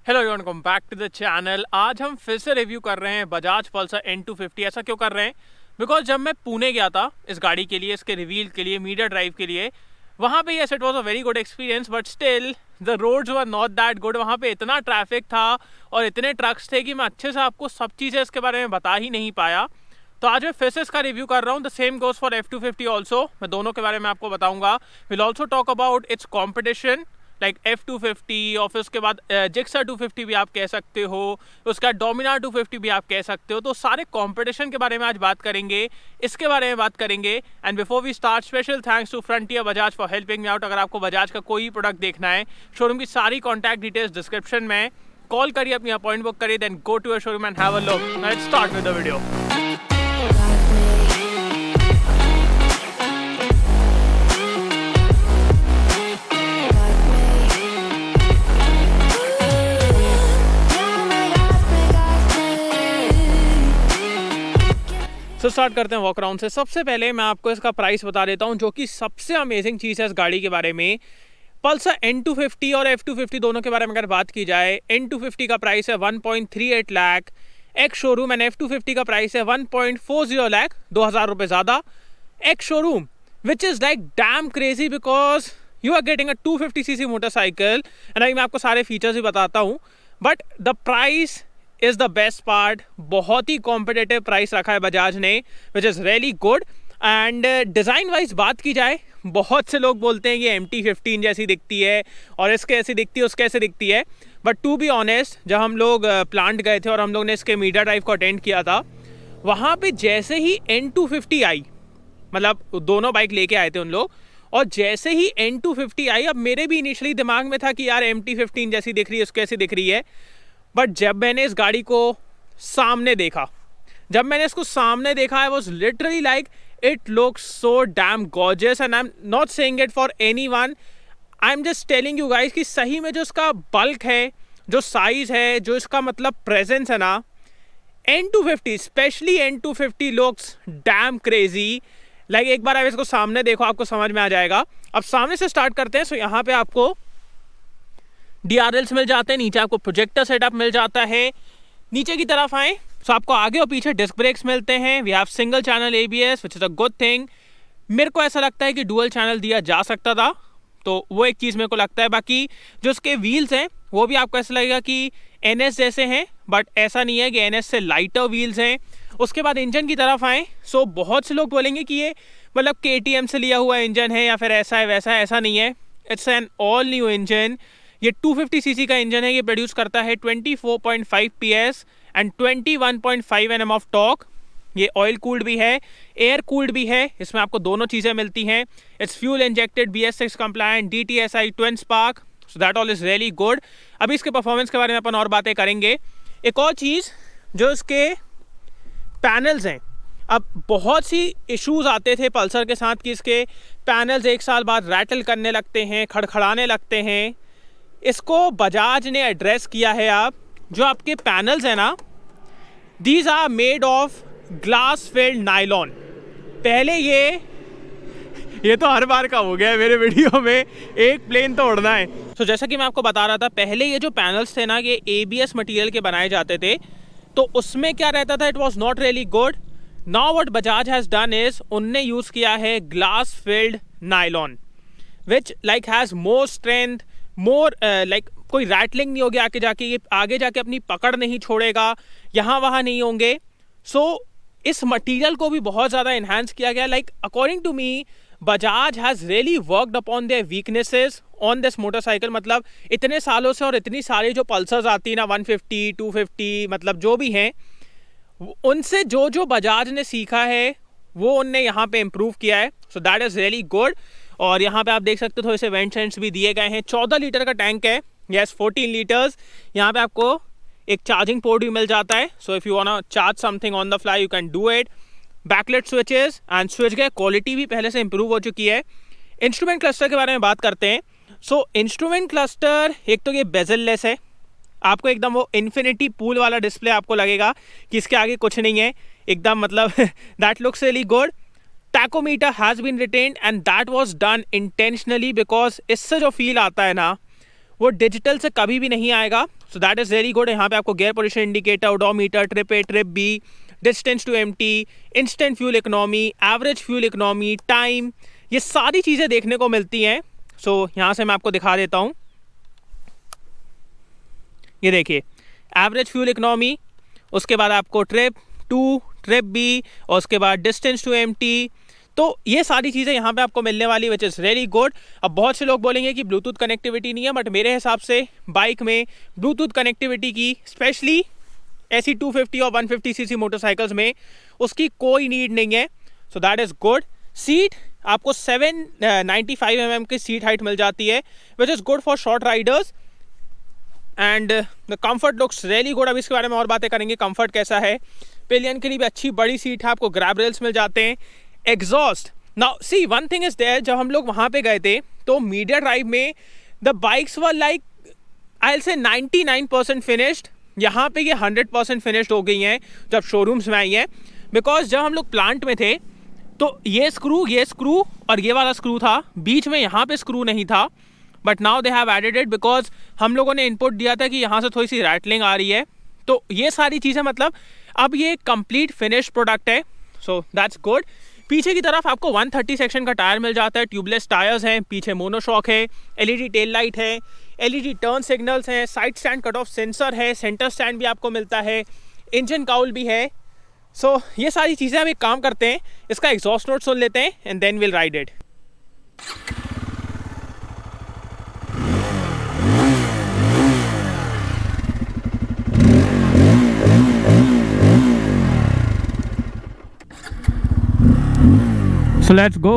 Hello everyone, welcome back to the channel. आज हम फिर से रिव्यू कर रहे हैं बजाज पल्सर N250। ऐसा क्यों कर रहे हैं? बिकॉज जब मैं पुणे गया था इस गाड़ी के लिए, इसके रिवील के लिए, मीडिया ड्राइव के लिए, वहाँ पे yes it was a very good experience, but still the roads were not that good. वहाँ पे इतना ट्रैफिक था और इतने ट्रक्स थे कि मैं अच्छे से आपको सब चीज़ें इसके बारे में बता ही नहीं पाया। तो आज मैं फिर से इसका रिव्यू कर रहा हूँ। The same goes for F250 also. मैं दोनों के बारे में आपको बताऊंगा। Will also talk about it's competition like F250, और फिर उसके बाद जिक्सर 250 भी आप कह सकते हो, उसका डोमिनार 250 भी आप कह सकते हो। तो सारे कंपटीशन के बारे में आज बात करेंगे, इसके बारे में बात करेंगे। And before we start, special thanks to Frontier Bajaj for helping me out. अगर आपको बजाज का कोई प्रोडक्ट देखना है, शोरूम की सारी कॉन्टैक्ट डिटेल्स डिस्क्रिप्शन में, कॉल करिए, अपनी अपॉइंटमेंट बुक करिए, then go to your showroom and have a look. Let's start with the video. तो स्टार्ट करते हैं वॉक अराउंड से। सबसे पहले मैं आपको इसका प्राइस बता देता हूं, जो कि सबसे अमेजिंग चीज़ है इस गाड़ी के बारे में। पल्सर N250 और F250 दोनों के बारे में अगर बात की जाए, N250 का प्राइस है 1.38 lakh ex showroom, and F250 का प्राइस है 1.40 लाख, 2000 रुपये ज़्यादा ex showroom, which is like damn crazy because you are getting a 250cc motorcycle. And अभी मैं आपको सारे फीचर्स भी बताता हूँ, but the price is the best part. बहुत ही कॉम्पिटेटिव प्राइस रखा है बजाज ने, which is really good. And design wise बात की जाए, बहुत से लोग बोलते हैं ये MT15 जैसी दिखती है और इसके ऐसी दिखती है, उसके ऐसे दिखती है। बट टू बी ऑनेस्ट, जब हम लोग प्लांट गए थे और हम लोग ने इसके मीडिया ड्राइव को अटेंड किया था, वहाँ पे जैसे ही N250 आई, मतलब दोनों बाइक लेके आए थे उन लोग, और जैसे ही N250 आई, अब मेरे भी इनिशियली दिमाग में था कि यार MT15 जैसी दिख रही है, उसके ऐसी दिख रही है। बट जब मैंने इस गाड़ी को सामने देखा, I was literally like it looks so damn gorgeous. And I am not saying it for anyone, I am just telling you guys कि सही में जो इसका बल्क है, जो साइज है, जो इसका मतलब प्रेजेंस है ना, N250 specially N250 looks dam crazy. Like एक बार आप इसको सामने देखो, आपको समझ में आ जाएगा। अब सामने से स्टार्ट करते हैं। सो यहाँ पे आपको DRLs मिल जाते हैं, नीचे आपको प्रोजेक्टर सेटअप मिल जाता है। नीचे की तरफ आए तो आपको आगे और पीछे डिस्क ब्रेक्स मिलते हैं। We have single channel ABS, which is a good thing. मेरे को ऐसा लगता है कि डुअल चैनल दिया जा सकता था, तो वो एक चीज़ मेरे को लगता है। बाकी जो उसके व्हील्स हैं वो भी आपको ऐसा लगेगा कि NS जैसे हैं, बट ऐसा नहीं है कि NS से लाइटर व्हील्स हैं। उसके बाद इंजन की तरफ आए, सो बहुत से लोग बोलेंगे कि ये मतलब KTM से लिया हुआ इंजन है या फिर ऐसा है वैसा है। ऐसा नहीं है, it's an all new engine. ये 250cc का इंजन है। ये प्रोड्यूस करता है 24.5 PS and 21.5 Nm of torque. ये ऑयल कूल्ड भी है, एयर कूल्ड भी है, इसमें आपको दोनों चीज़ें मिलती हैं। It's fuel injected, BS6 compliant, DTSI twin spark, so that all is really good. अभी इसके परफॉर्मेंस के बारे में अपन और बातें करेंगे। एक और चीज़, जो इसके पैनल्स हैं, अब बहुत सी इश्यूज़ आते थे पल्सर के साथ कि इसके पैनल्स एक साल बाद रैटल करने लगते हैं, खड़खड़ाने लगते हैं। इसको बजाज ने एड्रेस किया है। आप जो आपके पैनल्स हैं ना, these are made of glass filled nylon. पहले ये तो हर बार का हो गया है मेरे वीडियो में, एक प्लेन तो उड़ना है। तो जैसा कि मैं आपको बता रहा था, पहले ये जो पैनल्स थे ना, ये ABS मटेरियल के बनाए जाते थे, तो उसमें क्या रहता था, it was not really good. Now what Bajaj has done is, उनने यूज़ किया है glass filled nylon, which like has more strength, more like कोई रैटलिंग नहीं होगी आगे जाके, ये आगे जाके अपनी पकड़ नहीं छोड़ेगा, यहाँ वहाँ नहीं होंगे। सो इस मटेरियल को भी बहुत ज़्यादा इन्हांस किया गया। Like according to me, Bajaj has really worked upon their weaknesses on this motorcycle. मतलब इतने सालों से और इतनी सारी जो पल्सर्स आती है ना, 150, 250, मतलब जो भी हैं, उनसे जो जो बजाज ने सीखा है वो उनने यहाँ पे इम्प्रूव किया है। So that is really good. और यहाँ पे आप देख सकते हो थोड़े से वेंट सेंट्स भी दिए गए हैं। 14 लीटर का टैंक है, यस 14 लीटर्स। यहाँ पे आपको एक चार्जिंग पोर्ट भी मिल जाता है, so if you want to charge something on the fly you can do it. Backlit switches and switch gear quality भी पहले से इंप्रूव हो चुकी है। इंस्ट्रूमेंट क्लस्टर के बारे में बात करते हैं। सो इंस्ट्रूमेंट क्लस्टर, एक तो ये बेजल लेस है, आपको एकदम वो इन्फिनिटी पूल वाला डिस्प्ले आपको लगेगा कि इसके आगे कुछ नहीं है, एकदम मतलब that looks really good. tachometer has been retained and that was done intentionally because इससे जो फील आता है ना वो डिजिटल से कभी भी नहीं आएगा। So that is very good. यहाँ पे आपको gear position indicator, odometer, trip A, trip B, distance to empty, instant fuel economy, average fuel economy, time, ये सारी चीज़ें देखने को मिलती हैं। सो यहाँ से मैं आपको दिखा देता हूँ। ये देखिए एवरेज फ्यूल इकोनॉमी, उसके बाद आपको ट्रिप टू, ट्रिप बी, और उसके बाद डिस्टेंस टू एम्प्टी। तो ये सारी चीज़ें यहाँ पे आपको मिलने वाली, विच इज़ वेरी गुड। अब बहुत से लोग बोलेंगे कि ब्लूटूथ कनेक्टिविटी नहीं है, बट मेरे हिसाब से बाइक में ब्लूटूथ कनेक्टिविटी की, स्पेशली ऐसी 250 और 150 सीसी मोटरसाइकिल्स में, उसकी कोई नीड नहीं है। So that is good. Seat आपको 795 mm की सीट हाइट मिल जाती है, which is good for short Riders. And the comfort looks really good. अब इसके बारे में और बातें करेंगे, कम्फर्ट कैसा है। पिलियन के लिए भी अच्छी बड़ी सीट है, आपको ग्रैब रेल्स मिल जाते हैं। Exhaust, now see one thing is there, जब हम लोग वहाँ पे गए थे तो मीडिया ड्राइव में the bikes were like I will say 99% finished. यहाँ पे ये 100% फिनिश्ड हो गई हैं जब शोरूम्स में आई हैं। बिकॉज जब हम लोग प्लांट में थे तो ये स्क्रू और ये वाला स्क्रू था, बीच में यहाँ पे स्क्रू नहीं था, but now they have added it because हम लोगों ने इनपुट दिया था कि यहाँ से थोड़ी सी रैटलिंग आ रही है। तो ये सारी चीज़ें, मतलब अब ये कंप्लीट फिनिश प्रोडक्ट है। So that's good. पीछे की तरफ आपको 130 सेक्शन का टायर मिल जाता है, ट्यूबलेस टायर्स हैं, पीछे मोनोशॉक है, एलईडी टेल लाइट है, एलईडी टर्न सिग्नल्स हैं, side stand cut off sensor है, सेंटर स्टैंड भी आपको मिलता है, इंजन काउल भी है। सो ये सारी चीज़ें हम एक काम करते हैं, इसका एग्जॉस्ट नोट सुन लेते हैं and then will ride it. So let's go.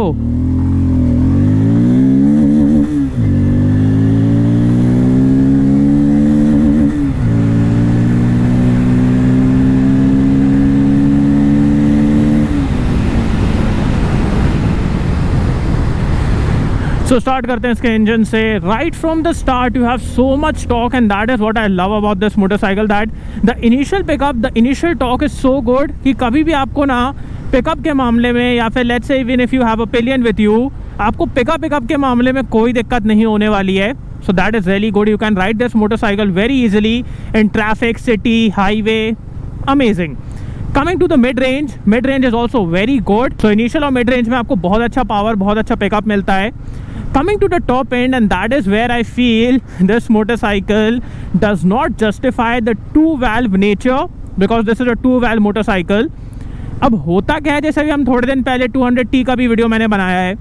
So start करते हैं इसके इंजन से। Right from the start you have so much torque and that is what I love about this motorcycle, that the initial pickup, the initial torque is so good कि कभी भी आपको ना pickup के मामले में, या फिर let's say even if you have a pillion with you, आपको पिकअप के मामले में कोई दिक्कत नहीं होने वाली है। So that is really good. You can ride this motorcycle very easily in traffic, city, highway, amazing. Coming to the mid range is also very good. So initial और मिड रेंज में आपको बहुत अच्छा पावर, बहुत अच्छा pickup मिलता है। Coming to the top end, and that is where I feel this motorcycle does not justify the two valve nature, because this is a two valve motorcycle. अब होता क्या है, जैसे भी हम थोड़े दिन पहले 200T का भी वीडियो मैंने बनाया है।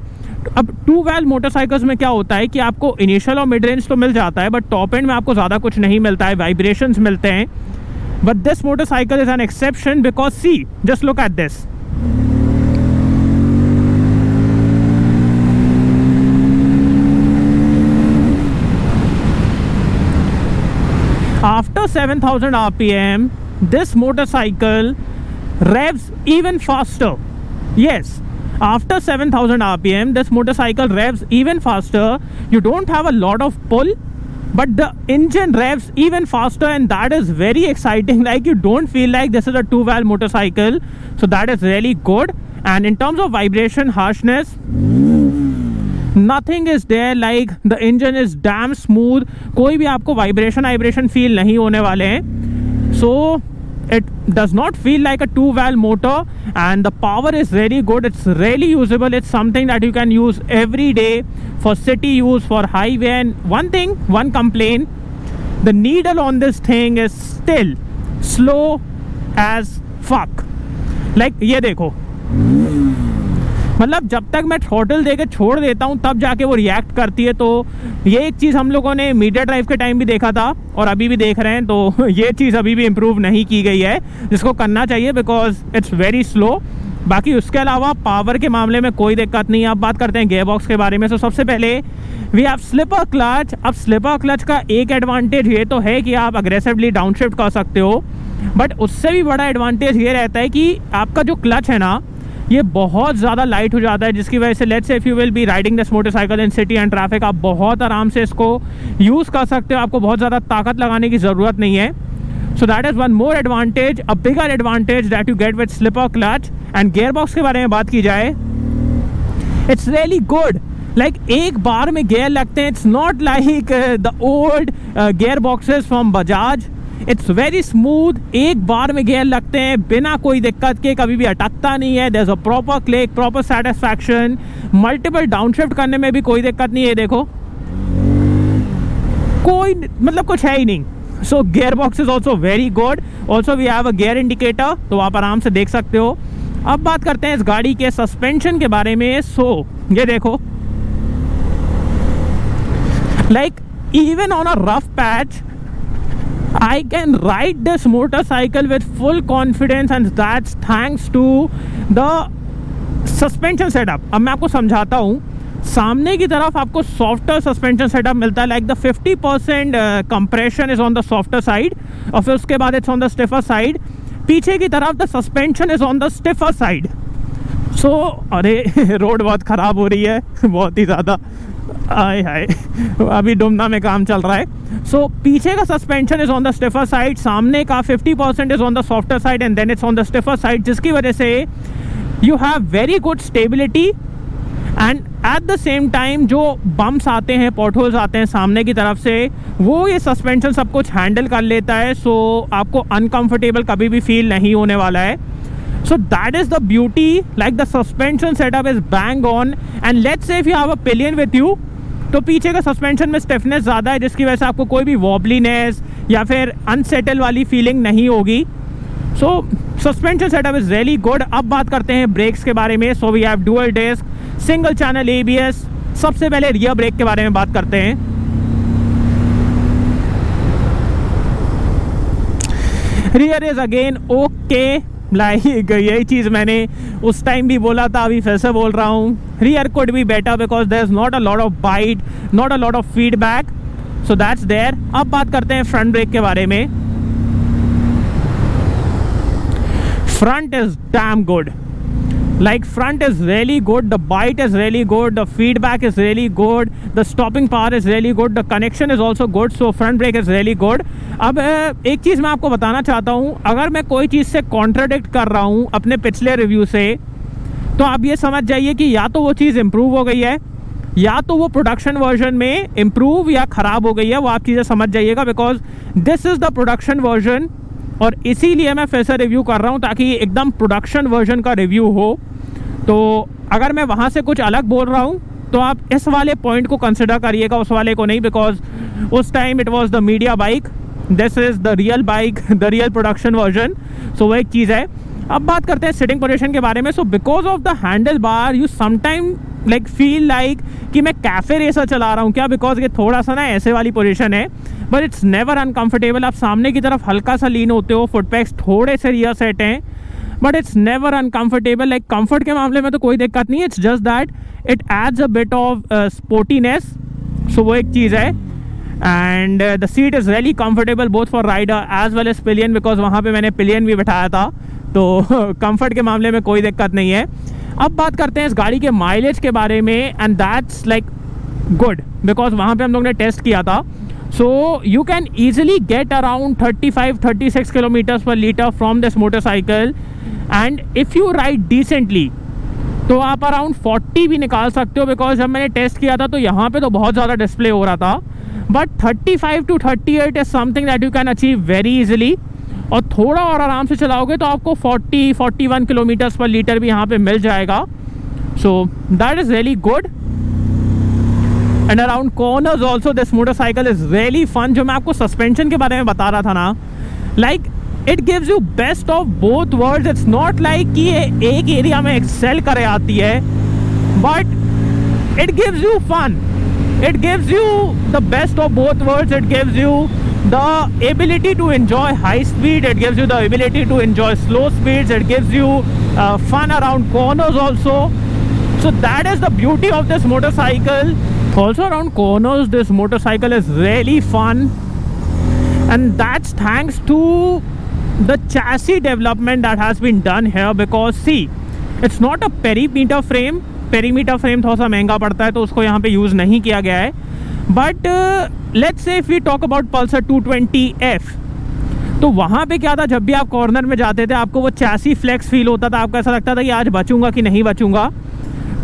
अब टू वाल्व मोटरसाइकिल्स में क्या होता है कि आपको इनिशियल और मिड रेंज तो मिल जाता है, बट टॉप एंड में आपको ज़्यादा कुछ नहीं मिलता है, वाइब्रेशंस मिलते हैं। But this motorcycle is an exception, because see just look at this. After 7000 RPM, this motorcycle revs even faster. Yes, after 7000 RPM, this motorcycle revs even faster. You don't have a lot of pull, but the engine revs even faster, and that is very exciting. Like, you don't feel like this is a two valve motorcycle, so that is really good. And in terms of vibration, harshness, nothing is there. Like, the engine is damn smooth. कोई भी आपको vibration feel नहीं होने वाले हैं। So it does not feel like a two valve motor, and the power is really good. It's really usable. It's something that you can use every day for city use, for highway. And one complaint, the needle on this thing is still slow as fuck. Like, ये देखो, मतलब जब तक मैं throttle देके छोड़ देता हूँ तब जाके वो रिएक्ट करती है। तो ये एक चीज़ हम लोगों ने मीडिया ड्राइव के टाइम भी देखा था और अभी भी देख रहे हैं, तो ये चीज़ अभी भी इम्प्रूव नहीं की गई है, जिसको करना चाहिए, बिकॉज इट्स वेरी स्लो। बाकी उसके अलावा पावर के मामले में कोई दिक्कत नहीं है। अब बात करते हैं गियर बॉक्स के बारे में। तो सबसे पहले वी हैव स्लिपर क्लच। अब स्लिपर क्लच का एक एडवांटेज ये तो है कि आप अग्रेसिवली डाउनशिफ्ट कर सकते हो, बट उससे भी बड़ा एडवांटेज ये रहता है कि आपका जो क्लच है ना, ये बहुत ज़्यादा लाइट हो जाता है, जिसकी वजह से let's say if you will be riding this motorcycle in city and traffic, आप बहुत आराम से इसको यूज़ कर सकते हो। आपको बहुत ज़्यादा ताकत लगाने की ज़रूरत नहीं है। So that is one more advantage, a bigger advantage that you get with slipper clutch. And gear box के बारे में बात की जाए, इट्स रियली गुड। लाइक एक बार में गियर लगते हैं. It's not like the old gear boxes from Bajaj. It's very smooth. एक बार में गियर लगते हैं बिना कोई दिक्कत के, कभी भी अटकता नहीं है. There is a proper click, proper satisfaction. Multiple downshift करने में भी कोई दिक्कत नहीं है. देखो कोई मतलब कुछ है ही नहीं. So gear box is also very good. Also we have a gear indicator, तो आप आराम से देख सकते हो. अब बात करते हैं इस गाड़ी के सस्पेंशन के बारे में. सो ये देखो, like even on a rough patch I can ride this motorcycle with full confidence, and that's thanks to the suspension setup. अब मैं आपको समझाता हूँ. सामने की तरफ आपको सॉफ्टर सस्पेंशन सेटअप मिलता है. Like the 50% compression is on the softer side और फिर उसके बाद it's on the stiffer side. पीछे की तरफ the suspension is on the stiffer side. So अरे रोड बहुत ख़राब हो रही है, बहुत ही ज़्यादा. आए हाय, अभी डुमना में काम चल रहा है. सो पीछे का suspension is on the stiffer side, सामने का 50% is on the softer side and then it's on the stiffer side, जिसकी वजह से you have very good stability. And at the same time जो बम्प्स आते हैं, पॉटहोल्स आते हैं सामने की तरफ से, वो ये सस्पेंशन सब कुछ हैंडल कर लेता है. सो आपको अनकंफर्टेबल कभी भी फील नहीं होने वाला है. So that is the beauty. Like the suspension setup is bang on. And let's say if you have a pillion with you, तो पीछे का सस्पेंशन में स्टिफनेस ज़्यादा है, जिसकी वजह से आपको कोई भी वॉबलीनेस या फिर अनसेटल वाली फीलिंग नहीं होगी. So suspension setup is really good. अब बात करते हैं ब्रेक्स के बारे में. So we have dual disc, single channel ABS. सबसे पहले रियर ब्रेक के बारे में बात करते हैं. Rear is again okay. Like यही चीज़ मैंने उस टाइम भी बोला था, अभी फिर से बोल रहा हूँ. Rear could be better because there is not a lot of bite, not a lot of feedback. So that's there. अब बात करते हैं फ्रंट ब्रेक के बारे में. Front is damn good. Like front is really good, the bite is really good, the feedback is really good, the stopping power is really good, the connection is also good. So front brake is really good. अब एक चीज़ मैं आपको बताना चाहता हूँ. अगर मैं कोई चीज़ से कॉन्ट्राडिक्ट कर रहा हूँ अपने पिछले रिव्यू से, तो आप ये समझ जाइए कि या तो वो चीज़ इम्प्रूव हो गई है, या तो वो प्रोडक्शन वर्जन में इम्प्रूव या ख़राब हो गई है. वो आप चीज़ें समझ जाइएगा because this is the production version. और इसीलिए मैं फिर से रिव्यू कर रहा हूँ ताकि एकदम प्रोडक्शन वर्जन का रिव्यू हो. तो अगर मैं वहाँ से कुछ अलग बोल रहा हूँ तो आप इस वाले पॉइंट को कंसिडर करिएगा, उस वाले को नहीं, बिकॉज उस time it was the media bike. This is the real bike, the real production version. So वो एक चीज़ है. अब बात करते हैं सिटिंग पोजीशन के बारे में. So because of the handle bar you sometime like feel like कि मैं कैफ़े रेसर चला रहा हूँ. क्या? बिकॉज ये थोड़ा सा ना ऐसे वाली पोजीशन है, बट इट्स नेवर अनकम्फर्टेबल. आप सामने की तरफ हल्का सा लीन होते हो, फुट पैक्स थोड़े से रियर सेट हैं, but it's never uncomfortable. Like comfort के मामले में तो कोई दिक्कत नहीं है. It's just that it adds a bit of sportiness. So वो एक चीज़ है. And the seat is really comfortable both for rider as well as pillion, because वहाँ पे मैंने पिलियन भी बैठाया था. तो कंफर्ट के मामले में कोई दिक्कत नहीं है. अब बात करते हैं इस गाड़ी के माइलेज के बारे में. And that's like good because वहाँ पे हम लोग ने टेस्ट किया था. So you can easily get around 35-36 kilometres per litre from this motorcycle. And if you ride decently तो आप अराउंड 40 भी निकाल सकते हो. बिकॉज जब मैंने टेस्ट किया था तो यहाँ पे तो बहुत ज़्यादा डिस्प्ले हो रहा था, but 35 to 38 is something that you can achieve very easily. और थोड़ा और आराम से चलाओगे तो आपको 40-41 किलोमीटर्स पर लीटर भी यहाँ पे मिल जाएगा. So that is really good. And around corners also this motorcycle is really fun. जो मैं आपको सस्पेंशन के बारे में बता रहा था ना, like it gives you best of both worlds. It's not like कि ये एक एरिया में एक्सेल करे आती है, but it gives you fun. It gives you the best of both worlds. It gives you the ability to enjoy high speed. It gives you the ability to enjoy slow speeds. It gives you fun around corners also. So that is the beauty of this motorcycle. Also around corners, this motorcycle is really fun. And that's thanks to the chassis development that has been done here. Because see, it's not a perimeter frame. Perimeter frame थोड़ा सा महंगा पड़ता है तो उसको यहाँ पे use नहीं किया गया है. But let's say if we talk about Pulsar 220F, तो वहाँ पे क्या था, जब भी आप कॉर्नर में जाते थे आपको वो चैसी फ्लेक्स फील होता था. आपको ऐसा लगता था कि आज बचूंगा कि नहीं बचूंगा.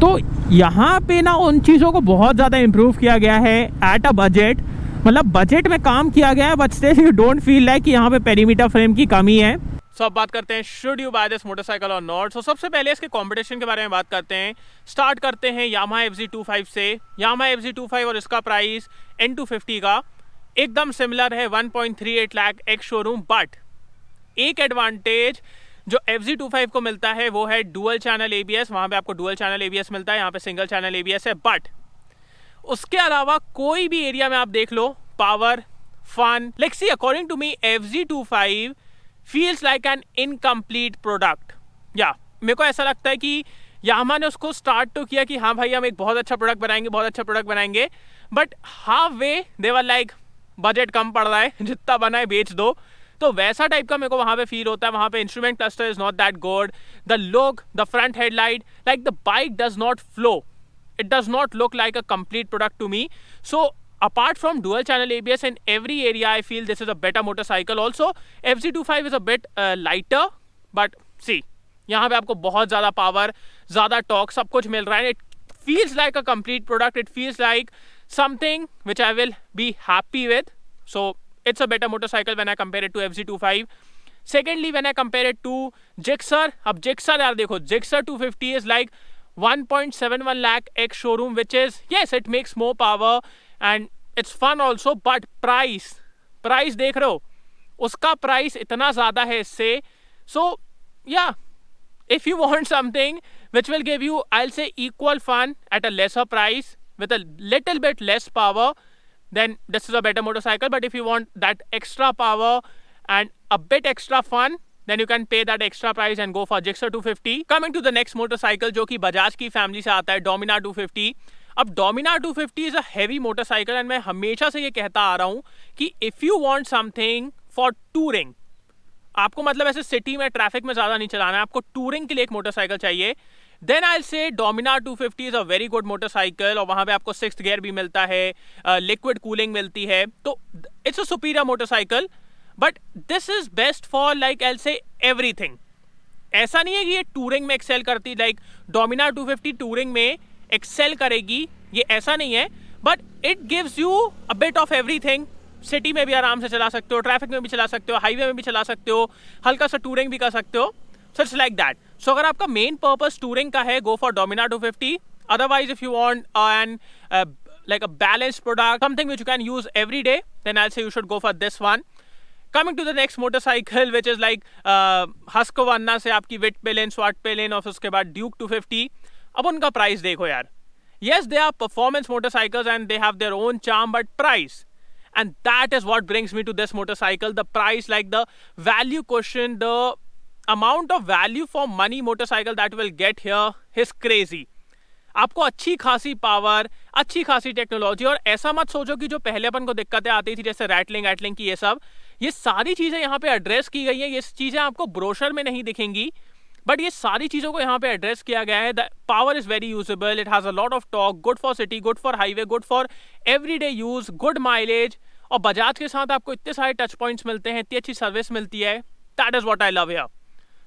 तो यहाँ पे ना उन चीज़ों को बहुत ज़्यादा इम्प्रूव किया गया है एट अ बजट, मतलब बजट में काम किया गया है, but still you don't feel like कि यहाँ पे पेरीमीटर फ्रेम की कमी है। सो अब बात करते हैं should you buy this motorcycle और नॉट। सो सबसे पहले इसके कंपटीशन के बारे में बात करते हैं। स्टार्ट करते हैं यामाहा FZ25 से। यामाहा FZ25 और इसका प्राइस N250 का एकदम सिमिलर है 1.38 लाख एक्स शोरूम, बट एक एडवांटेज जो FZ25 को मिलता है वो है डुअल चैनल ABS। वहाँ पे आपको डुअल चैनल ABS मिलता है, यहाँ पे सिंगल चैनल ABS है। बट उसके अलावा कोई भी एरिया में आप देख लो, power, fun, let's see according to me FZ25 feels like an incomplete product. या मेरे को ऐसा लगता है कि यामाहा ने उसको स्टार्ट तो किया कि हाँ भाई हम एक बहुत अच्छा प्रोडक्ट बनाएंगे, बहुत अच्छा प्रोडक्ट बनाएंगे, but half way they were like budget कम पड़ रहा है, जितना बना है बेच दो। तो वैसा टाइप का मेरे को वहाँ पे फील होता है। वहाँ पे instrument cluster is not that good, the look, the front headlight, like the bike does not flow, it does not look like a complete product to me. So apart from dual channel ABS in every area, I feel this is a better motorcycle. Also FZ25 is a bit lighter, but see यहाँ पे आपको बहुत ज़्यादा power, ज़्यादा torque, सब कुछ मिल रहा है। It feels like a complete product. It feels like something which I will be happy with. So it's a better motorcycle when I compare it to FZ25. Secondly, when I compare it to Gixxer, अब Gixxer यार देखो, Gixxer 250 is like 1.71 lakh X showroom, which is, yes, it makes more power and it's fun also, but price देख रहे हो, उसका price इतना ज़्यादा है इससे। So yeah, if you want something which will give you, I'll say, equal fun at a lesser price with a little bit less power, then this is a better motorcycle. But if you want that extra power and a bit extra fun, then you can pay that extra price and go for Gixxer 250. Coming to the next motorcycle जो कि बजाज की family से आता है, Dominar 250। अब Dominar 250 is a heavy motorcycle and मैं हमेशा से ये कहता आ रहा हूँ कि if you want something for touring, आपको मतलब ऐसे सिटी में ट्रैफिक में ज़्यादा नहीं चलाना है, आपको टूरिंग के लिए एक मोटरसाइकिल चाहिए, देन आई से Dominar 250 is a very good motorcycle. और वहाँ पे आपको 6th गियर भी मिलता है, लिक्विड कूलिंग मिलती है, तो it's a superior motorcycle. But this is best for like I से एवरीथिंग। ऐसा नहीं है कि ये टूरिंग में एक्सेल करती, लाइक Dominar 250 टूरिंग में एक्सेल करेगी, ये ऐसा नहीं है, but it gives you a bit of everything. City में भी आराम से चला सकते हो, ट्रैफिक में भी चला सकते हो, हाईवे में भी चला सकते हो, हल्का सा टूरिंग भी कर सकते हो। So it's like that. So अगर आपका मेन पर्पस टूरिंग का है, go for Dominar 250। Otherwise if you want an like a balanced product, something which you can use every day, then I'll say you should go for this one. Coming to the next motorcycle, which is like Husqvarna से आपकी Vitpilin, Swatpilin और उसके बाद Duke 250। अब उनका price देखो यार, yes they are performance motorcycles and they have their own charm, but price, and that is what brings me to this motorcycle. The price, like the value question, the amount of value for money motorcycle that will get here is crazy. आपको अच्छी खासी power, अच्छी खासी technology, और ऐसा मत सोचो कि जो पहले अपन को दिक्कतें आती थी जैसे रैटलिंग की, ये सारी चीज़ें यहाँ पे एड्रेस की गई हैं। ये चीज़ें आपको ब्रोशर में नहीं दिखेंगी, बट ये सारी चीज़ों को यहाँ पे एड्रेस किया गया है। The power is very usable, it has a lot of torque, good for city, good for highway, good for everyday use, good mileage, और बजाज के साथ आपको इतने सारे टच पॉइंट्स मिलते हैं, इतनी अच्छी सर्विस मिलती है। That is what I love here.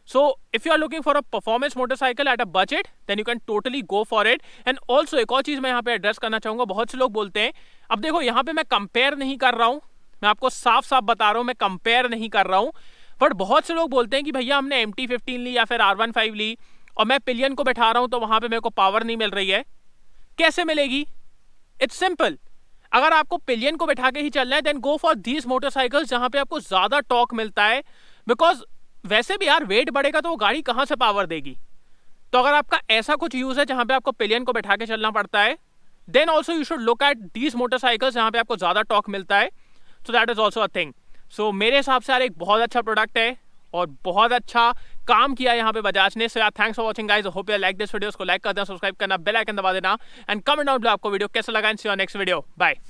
So if you are looking for a performance motorcycle at a budget, then you can totally go for it. And also एक और चीज़ मैं यहाँ पे एड्रेस करना चाहूँगा, बहुत से लोग बोलते हैं, अब देखो यहाँ पे मैं कंपेयर नहीं कर रहा हूँ, मैं आपको साफ साफ बता रहा हूँ, मैं कंपेयर नहीं कर रहा हूँ, बट बहुत से लोग बोलते हैं कि भैया हमने MT-15 ली या फिर R15 ली और मैं पिलियन को बैठा रहा हूँ तो वहाँ पे मेरे को पावर नहीं मिल रही है। कैसे मिलेगी? इट्स सिंपल, अगर आपको पिलियन को बैठा के ही चलना है, then go for these motorcycles जहाँ पे आपको ज़्यादा टॉर्क मिलता है, बिकॉज वैसे भी यार वेट बढ़ेगा तो वो गाड़ी कहाँ से पावर देगी। तो अगर आपका ऐसा कुछ यूज़ है जहाँ पे आपको पिलियन को बैठा के चलना पड़ता है, then also you should look at these motorcycles जहाँ पे आपको ज़्यादा टॉर्क मिलता है। So that is also a thing. So मेरे हिसाब से यार एक बहुत अच्छा प्रोडक्ट है और बहुत अच्छा काम किया यहाँ पे बजाज ने। सो यार thanks for watching guys, hope you like this video. को लाइक कर देना, सब्सक्राइब करना, बेल आइकन दबा देना, एंड कमेंट डाउन बिलो आपको वीडियो कैसा लगा। And see you next video, bye.